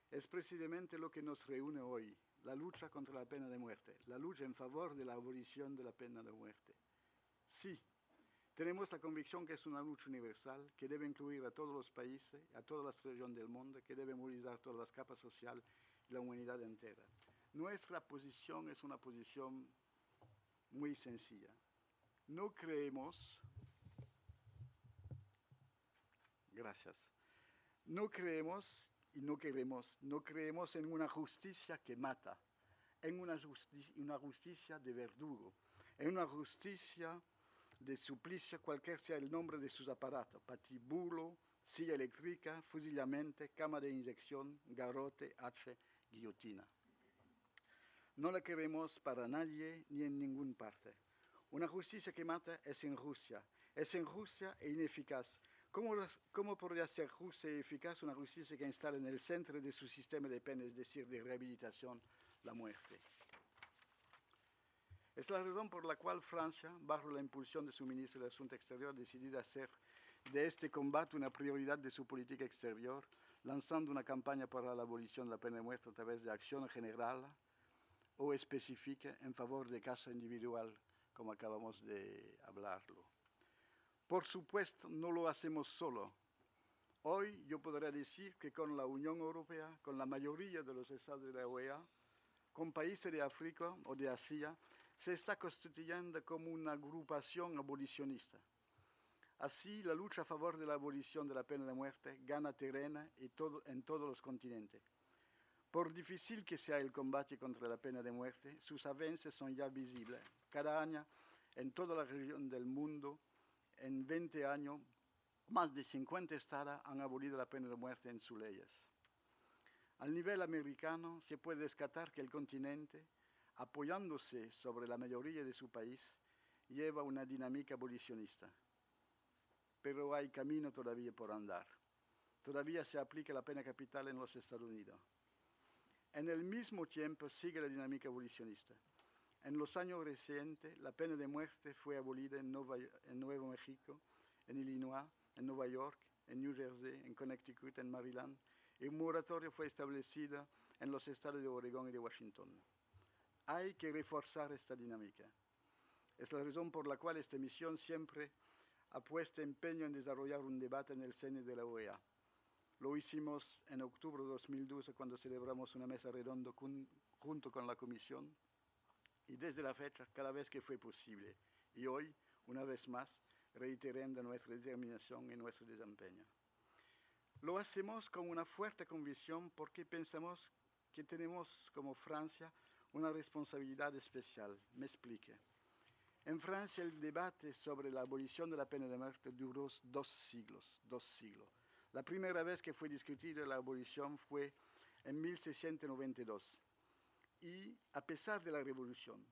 Es precisamente lo que nos reúne hoy, la lucha contra la pena de muerte, la lucha en favor de la abolición de la pena de muerte. Sí, tenemos la convicción que es una lucha universal, que debe incluir a todos los países, a todas las regiones del mundo, que debe movilizar todas las capas sociales y la humanidad entera. Nuestra posición es una posición muy sencilla. No creemos, no creemos y no queremos, no creemos en una justicia que mata, en una justicia de verdugo, en una justicia de suplicio, cualquier sea el nombre de sus aparatos, patibulo, silla eléctrica, fusilamiento, cama de inyección, garrote, hacha, guillotina. No la queremos para nadie ni en ninguna parte. Una justicia que mata es injusta e ineficaz. ¿Cómo podría ser justa y eficaz una justicia que instala en el centro de su sistema de pena, es decir, de rehabilitación, la muerte? Es la razón por la cual Francia, bajo la impulsión de su ministro de Asuntos Exteriores, ha decidido hacer de este combate una prioridad de su política exterior, lanzando una campaña para la abolición de la pena de muerte a través de acción general o específica en favor de caso individual, como acabamos de hablarlo. Por supuesto, no lo hacemos solo. Hoy yo podría decir que con la Unión Europea, con la mayoría de los estados de la OEA, con países de África o de Asia, se está constituyendo como una agrupación abolicionista. Así, la lucha a favor de la abolición de la pena de muerte gana terreno en todos los continentes. Por difícil que sea el combate contra la pena de muerte, sus avances son ya visibles. Cada año, en toda la región del mundo, en 20 años, más de 50 estados han abolido la pena de muerte en sus leyes. Al nivel americano, se puede descartar que el continente, apoyándose sobre la mayoría de su país, lleva una dinámica abolicionista. Pero hay camino todavía por andar. Todavía se aplica la pena capital en los Estados Unidos. En el mismo tiempo sigue la dinámica abolicionista. En los años recientes, la pena de muerte fue abolida en Nuevo México, en Illinois, en Nueva York, en New Jersey, en Connecticut, en Maryland y un moratorio fue establecido en los estados de Oregón y de Washington. Hay que reforzar esta dinámica. Es la razón por la cual esta misión siempre ha puesto empeño en desarrollar un debate en el seno de la OEA. Lo hicimos en octubre de 2012 cuando celebramos una mesa redonda junto con la Comisión y desde la fecha cada vez que fue posible. Y hoy, una vez más, reiterando nuestra determinación y nuestro desempeño. Lo hacemos con una fuerte convicción porque pensamos que tenemos como Francia una responsabilidad especial. Me explique. En Francia el debate sobre la abolición de la pena de muerte duró 2 siglos. La primera vez que fue discutida la abolición fue en 1692. Y a pesar de la revolución,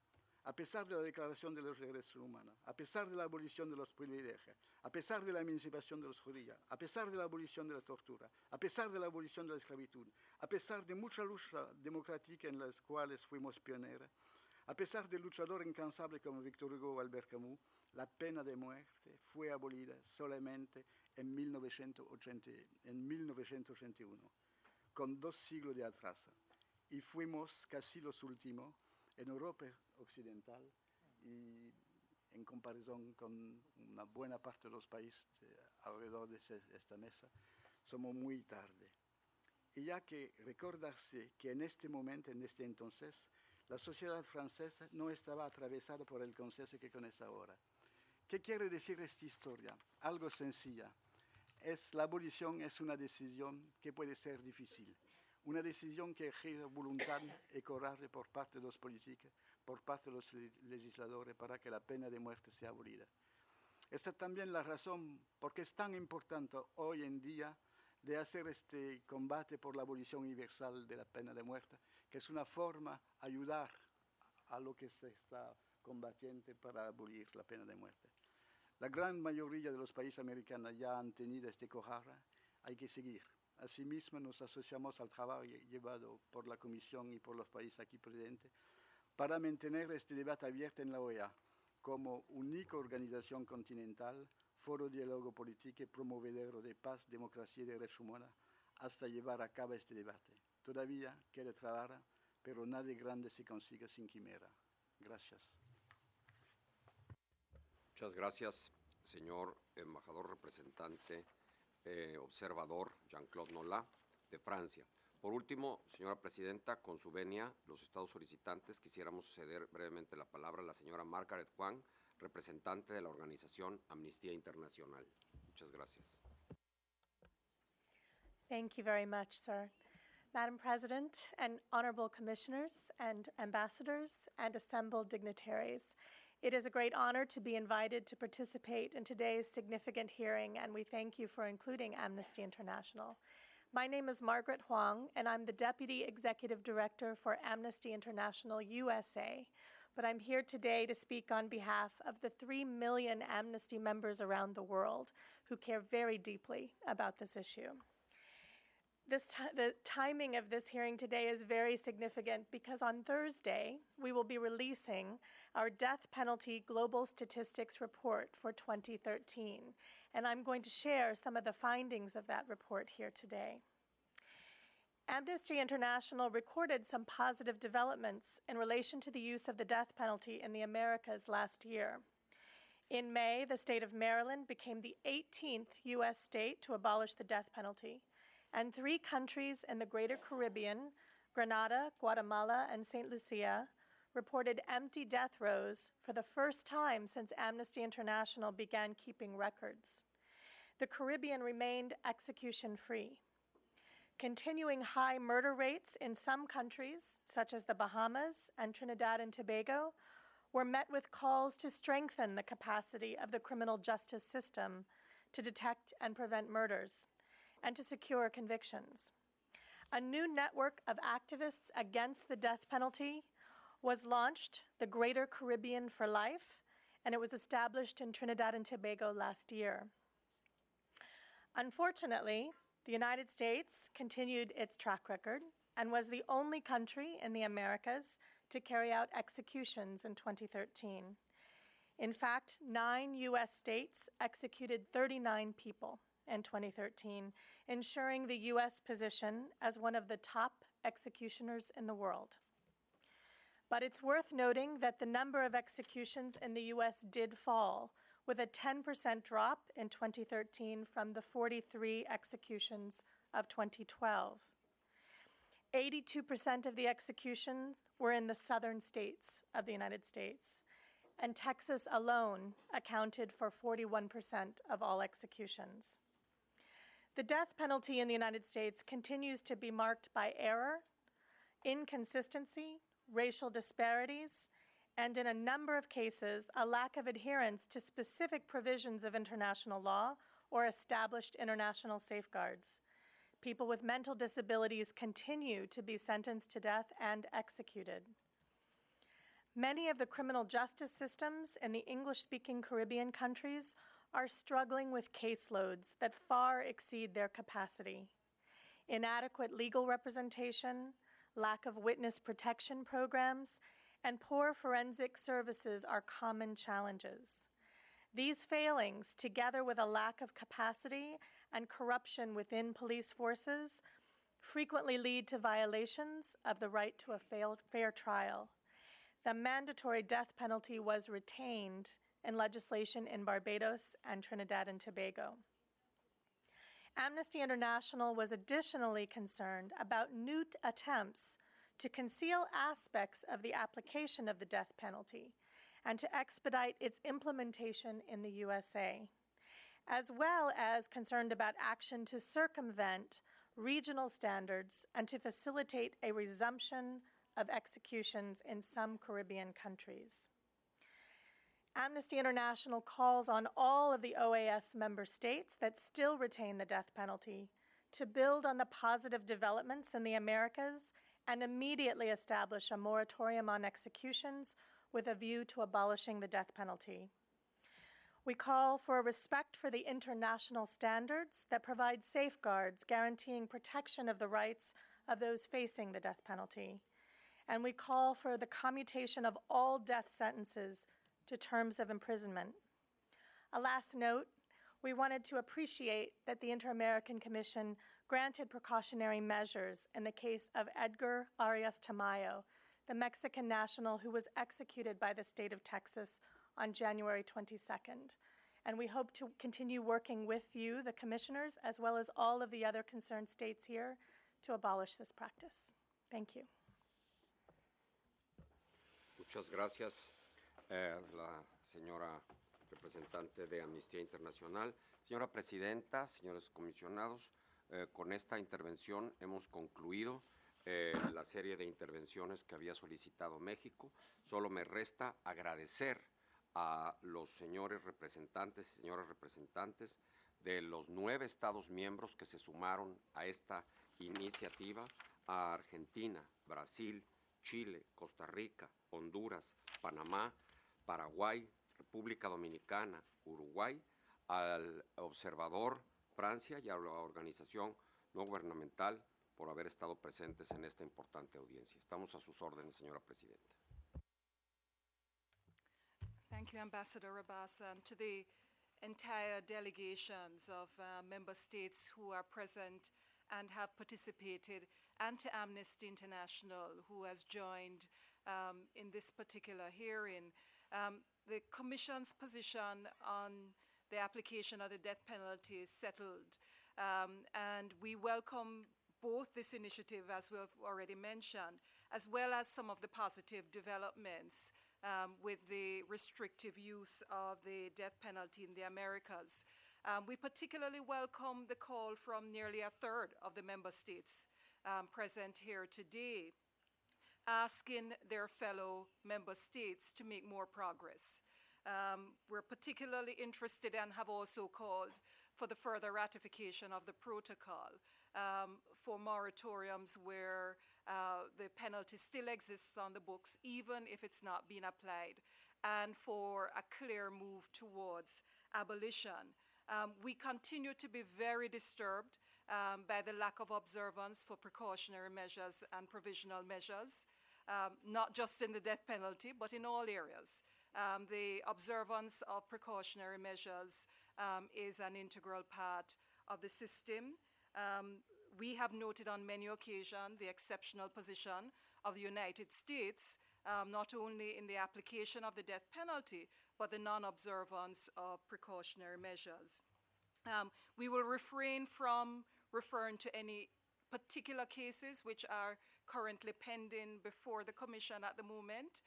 a pesar de la Declaración de los Derechos Humanos, a pesar de la abolición de los privilegios, a pesar de la emancipación de los judíos, a pesar de la abolición de la tortura, a pesar de la abolición de la esclavitud, a pesar de mucha lucha democrática en las cuales fuimos pioneros, a pesar de luchadores incansables como Victor Hugo o Albert Camus, la pena de muerte fue abolida solamente en 1981, con 2 siglos de atraso. Y fuimos casi los últimos en Europa occidental y en comparación con una buena parte de los países alrededor de esta mesa, somos muy tarde. Y ya que recordarse que en este momento, en este entonces, la sociedad francesa no estaba atravesada por el consenso que conoce ahora. ¿Qué quiere decir esta historia? Algo sencilla. La abolición es una decisión que puede ser difícil. Una decisión que exige voluntad y coraje por parte de los políticos, por parte de los legisladores, para que la pena de muerte sea abolida. Esta es también la razón por qué es tan importante hoy en día de hacer este combate por la abolición universal de la pena de muerte, que es una forma de ayudar a lo que se está combatiendo para abolir la pena de muerte. La gran mayoría de los países americanos ya han tenido este coraje, hay que seguir. Asimismo, nos asociamos al trabajo llevado por la Comisión y por los países aquí presentes para mantener este debate abierto en la OEA como única organización continental, foro de diálogo político y promovedor de paz, democracia y derechos humanos, hasta llevar a cabo este debate. Todavía queda trabajar, pero nada grande se consigue sin quimera. Gracias. Muchas gracias, señor embajador representante observador Jean-Claude Nolat, de Francia. Por último, señora presidenta, con su venia, los estados solicitantes, quisiéramos ceder brevemente la palabra a la señora Margaret Huang, representante de la organización Amnistía Internacional. Muchas gracias. Thank you very much, sir. Madam President and honorable commissioners and ambassadors and assembled dignitaries, it is a great honor to be invited to participate in today's significant hearing, and we thank you for including Amnesty International. My name is Margaret Huang, and I'm the Deputy Executive Director for Amnesty International USA, but I'm here today to speak on behalf of the 3 million Amnesty members around the world who care very deeply about this issue. The timing of this hearing today is very significant because on Thursday, we will be releasing our death penalty global statistics report for 2013, and I'm going to share some of the findings of that report here today. Amnesty International recorded some positive developments in relation to the use of the death penalty in the Americas last year. In May, the state of Maryland became the 18th U.S. state to abolish the death penalty, and 3 countries in the Greater Caribbean, Grenada, Guatemala, and St. Lucia, reported empty death rows for the first time since Amnesty International began keeping records. The Caribbean remained execution-free. Continuing high murder rates in some countries, such as the Bahamas and Trinidad and Tobago, were met with calls to strengthen the capacity of the criminal justice system to detect and prevent murders, and to secure convictions. A new network of activists against the death penalty was launched, the Greater Caribbean for Life, and it was established in Trinidad and Tobago last year. Unfortunately, the United States continued its track record and was the only country in the Americas to carry out executions in 2013. In fact, 9 U.S. states executed 39 people in 2013, ensuring the U.S. position as one of the top executioners in the world. But it's worth noting that the number of executions in the U.S. did fall, with a 10% drop in 2013 from the 43 executions of 2012. 82% of the executions were in the southern states of the United States, and Texas alone accounted for 41% of all executions. The death penalty in the United States continues to be marked by error, inconsistency, racial disparities, and in a number of cases, a lack of adherence to specific provisions of international law or established international safeguards. People with mental disabilities continue to be sentenced to death and executed. Many of the criminal justice systems in the English-speaking Caribbean countries are struggling with caseloads that far exceed their capacity. Inadequate legal representation, lack of witness protection programs, and poor forensic services are common challenges. These failings, together with a lack of capacity and corruption within police forces, frequently lead to violations of the right to a fair trial. The mandatory death penalty was retained in legislation in Barbados and Trinidad and Tobago. Amnesty International was additionally concerned about new attempts to conceal aspects of the application of the death penalty and to expedite its implementation in the USA, as well as concerned about action to circumvent regional standards and to facilitate a resumption of executions in some Caribbean countries. Amnesty International calls on all of the OAS member states that still retain the death penalty to build on the positive developments in the Americas and immediately establish a moratorium on executions with a view to abolishing the death penalty. We call for respect for the international standards that provide safeguards guaranteeing protection of the rights of those facing the death penalty. And we call for the commutation of all death sentences to terms of imprisonment. A last note, we wanted to appreciate that the Inter-American Commission granted precautionary measures in the case of Edgar Arias Tamayo, the Mexican national who was executed by the state of Texas on January 22nd. And we hope to continue working with you, the commissioners, as well as all of the other concerned states here to abolish this practice. Thank you. Muchas gracias, la señora representante de Amnistía Internacional. Señora Presidenta, señores comisionados, con esta intervención hemos concluido la serie de intervenciones que había solicitado México. Solo me resta agradecer a los señores representantes y señoras representantes de los 9 Estados miembros que se sumaron a esta iniciativa, a Argentina, Brasil, Chile, Costa Rica, Honduras, Panamá, Paraguay, República Dominicana, Uruguay, al observador Francia y a la organización no gubernamental por haber estado presentes en esta importante audiencia. Estamos a sus órdenes, señora Presidenta. Thank you, Ambassador Rabassa, and to the entire delegations of member states who are present and have participated, and to Amnesty International, who has joined in this particular hearing. The Commission's position on the application of the death penalty is settled, and we welcome both this initiative, as we've already mentioned, as well as some of the positive developments with the restrictive use of the death penalty in the Americas. We particularly welcome the call from nearly a third of the member states present here today, asking their fellow member states to make more progress. We're particularly interested and have also called for the further ratification of the protocol for moratoriums where the penalty still exists on the books, even if it's not being applied, and for a clear move towards abolition. We continue to be very disturbed by the lack of observance for precautionary measures and provisional measures, not just in the death penalty, but in all areas. The observance of precautionary measures is an integral part of the system. We have noted on many occasions the exceptional position of the United States, not only in the application of the death penalty, but the non-observance of precautionary measures. We will refrain from referring to any particular cases which are currently pending before the Commission at the moment,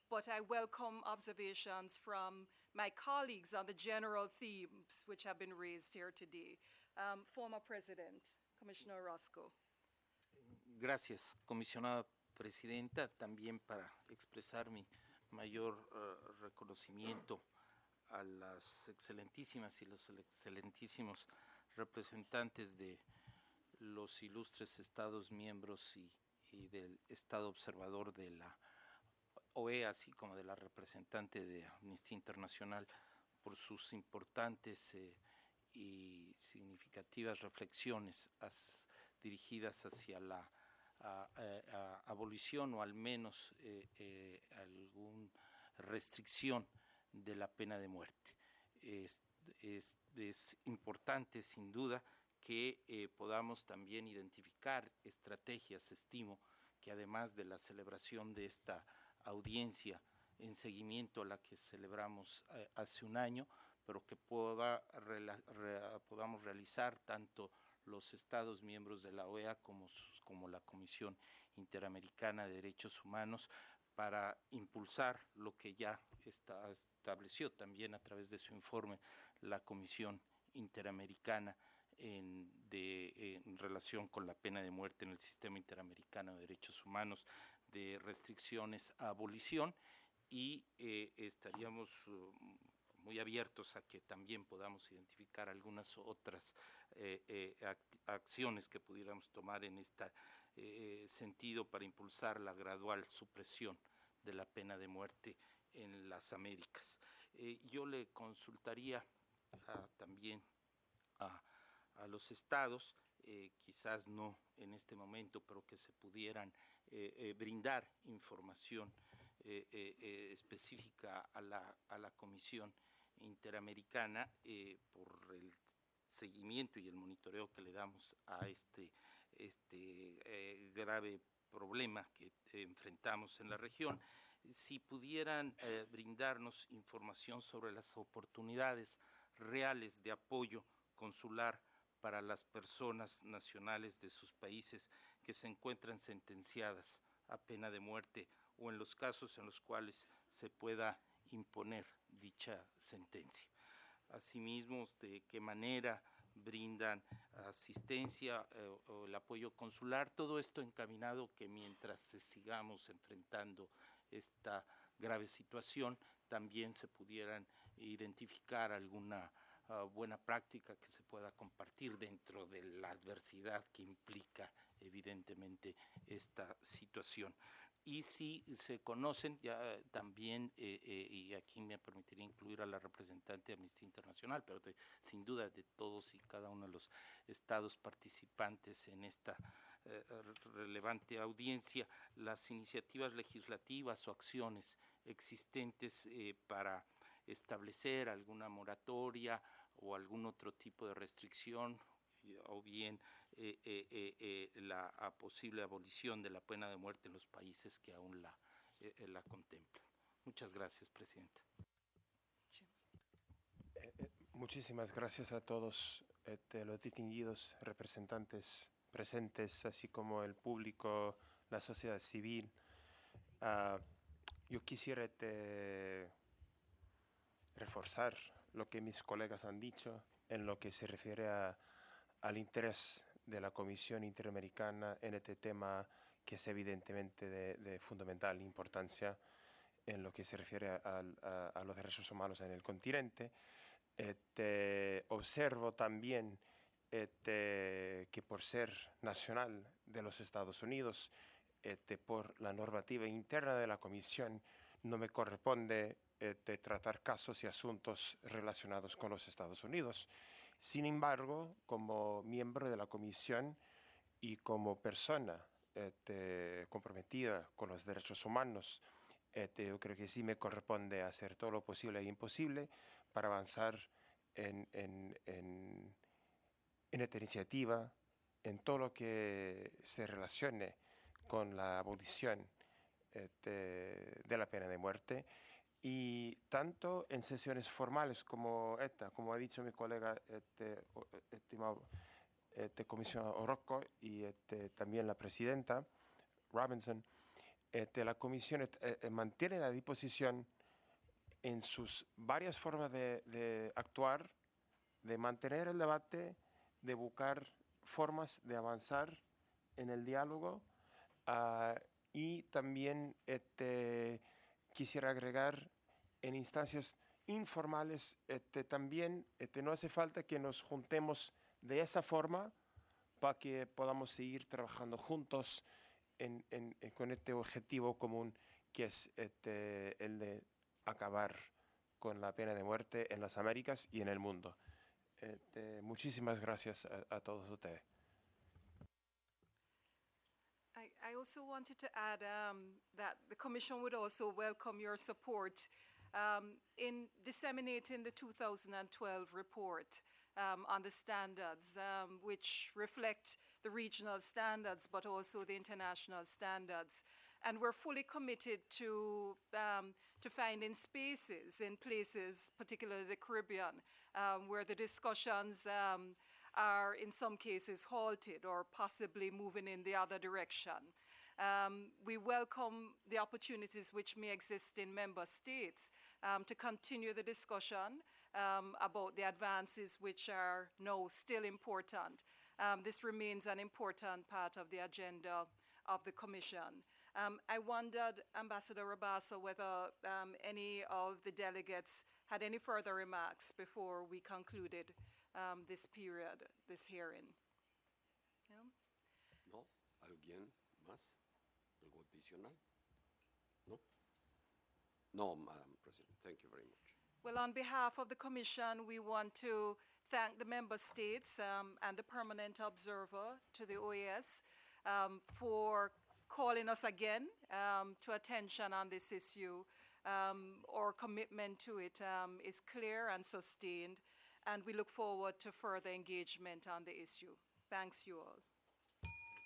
but I welcome observations from my colleagues on the general themes which have been raised here today. Former President, Commissioner Orozco. Gracias, comisionada presidenta, también para expresar mi mayor reconocimiento a las excelentísimas y los excelentísimos representantes de los ilustres estados miembros y del estado observador de la OEA, así como de la representante de Amnistía Internacional, por sus importantes y significativas reflexiones dirigidas hacia la abolición o al menos alguna restricción de la pena de muerte. Es importante, sin duda, que podamos también identificar estrategias, estimo, que además de la celebración de esta audiencia en seguimiento a la que celebramos hace un año, pero que podamos realizar tanto los Estados miembros de la OEA como la Comisión Interamericana de Derechos Humanos para impulsar lo que ya estableció también a través de su informe la Comisión Interamericana en relación con la pena de muerte en el Sistema Interamericano de Derechos Humanos, de restricciones a abolición, y estaríamos muy abiertos a que también podamos identificar algunas otras acciones que pudiéramos tomar en este sentido para impulsar la gradual supresión de la pena de muerte en las Américas. Yo le consultaría también a los estados, quizás no en este momento, pero que se pudieran brindar información específica a la Comisión Interamericana por el seguimiento y el monitoreo que le damos a este grave problema que enfrentamos en la región. Si pudieran brindarnos información sobre las oportunidades reales de apoyo consular para las personas nacionales de sus países que se encuentran sentenciadas a pena de muerte o en los casos en los cuales se pueda imponer dicha sentencia. Asimismo, de qué manera brindan asistencia o el apoyo consular, todo esto encaminado que mientras sigamos enfrentando esta grave situación, también se pudieran identificar alguna buena práctica que se pueda compartir dentro de la adversidad que implica evidentemente esta situación. Y si se conocen ya también, y aquí me permitiría incluir a la representante de Amnistía Internacional, pero sin duda de todos y cada uno de los estados participantes en esta relevante audiencia, las iniciativas legislativas o acciones existentes para establecer alguna moratoria o algún otro tipo de restricción, o bien la posible abolición de la pena de muerte en los países que aún la contemplan. Muchas gracias, Presidenta. Muchísimas gracias a todos los distinguidos representantes presentes, así como el público, la sociedad civil. Yo quisiera reforzar lo que mis colegas han dicho en lo que se refiere al interés de la Comisión Interamericana en este tema, que es evidentemente de fundamental importancia en lo que se refiere a los derechos humanos en el continente. Observo también que por ser nacional de los Estados Unidos, por la normativa interna de la Comisión, no me corresponde tratar casos y asuntos relacionados con los Estados Unidos. Sin embargo, como miembro de la Comisión y como persona comprometida con los derechos humanos, yo creo que sí me corresponde hacer todo lo posible e imposible para avanzar en en esta iniciativa, en todo lo que se relacione con la abolición de la pena de muerte, y tanto en sesiones formales como esta, como ha dicho mi colega, estimado comisionado Orozco, y también la presidenta Robinson, la comisión mantiene la disposición en sus varias formas de actuar, de mantener el debate, de buscar formas de avanzar en el diálogo, y también quisiera agregar en instancias informales, también no hace falta que nos juntemos de esa forma para que podamos seguir trabajando juntos con este objetivo común, que es el de acabar con la pena de muerte en las Américas y en el mundo. Muchísimas gracias a todos ustedes. I also wanted to add that the Commission would also welcome your support in disseminating the 2012 report on the standards, which reflect the regional standards, but also the international standards. And we're fully committed to finding spaces in places, particularly the Caribbean, where the discussions are in some cases halted or possibly moving in the other direction. We welcome the opportunities which may exist in member states to continue the discussion about the advances which are now still important. This remains an important part of the agenda of the Commission. I wondered, Ambassador Rabassa, whether any of the delegates had any further remarks before we concluded this period, this hearing. Yeah? No, ¿alguien más? ¿Algo adicional? No? No, Madam President, thank you very much. Well, on behalf of the Commission, we want to thank the member states and the permanent observer to the OAS for calling us again to attention on this issue. Our commitment to it is clear and sustained, and we look forward to further engagement on the issue. Thanks you all.